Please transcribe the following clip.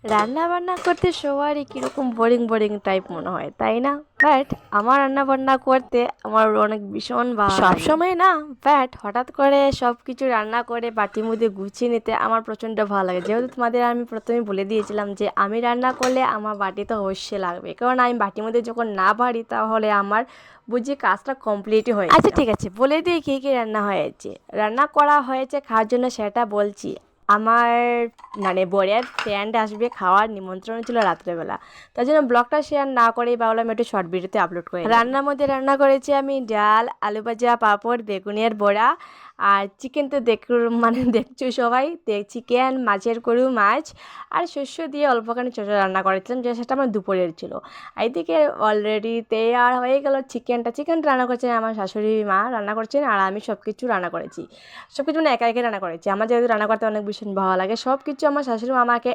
রান্না বান্না করতে সবারই কীরকম বোরিং বোরিং টাইপ মনে হয়, তাই না? বাট আমার রান্না বান্না করতে আমার অনেক ভীষণ ভালো লাগে। সবসময় না, বাট হঠাৎ করে সব কিছু রান্না করে বাটির মধ্যে গুছিয়ে নিতে আমার প্রচণ্ড ভালো লাগে। যেহেতু তোমাদের আমি প্রথমে বলে দিয়েছিলাম যে আমি রান্না করলে আমার বাটি তো অবশ্যই লাগবে, কারণ আমি বাটির মধ্যে যখন না ভারি তাহলে আমার বুঝি কাজটা কমপ্লিটই হয়ে। আচ্ছা ঠিক আছে, বলে দিই কী কী রান্না হয়েছে। রান্না করা হয়েছে খাওয়ার জন্য সেটা বলছি। আমার বরের ফ্রেন্ড আসবে, খাওয়ার নিমন্ত্রণ ছিল রাত্রেবেলা, তার জন্য ব্লগটা শেয়ার না করেই ভাবলাম একটু শর্ট ভিডিওতে আপলোড করে। রান্নার মধ্যে রান্না করেছি আমি ডাল, আলু ভাজা, পাঁপড়, বেগুনের বড়া আর চিকেন তো দেখছো সবাই, চিকেন, মাছের করু মাছ আর শস্য দিয়ে অল্পখানি চচড়া রান্না করেছিলাম, যে সেটা আমার দুপুরের ছিল। এইদিকে অলরেডি তৈয়ার হয়ে গেল চিকেনটা রান্না করছেন আমার শাশুড়ি মা, রান্না করছেন, আর আমি সব কিছু রান্না করেছি। সব কিছু একা একা রান্না করেছি। আমার যেহেতু রান্না করতে অনেক ভীষণ ভালো লাগে, সব কিছু আমার শাশুড়ি মা আমাকে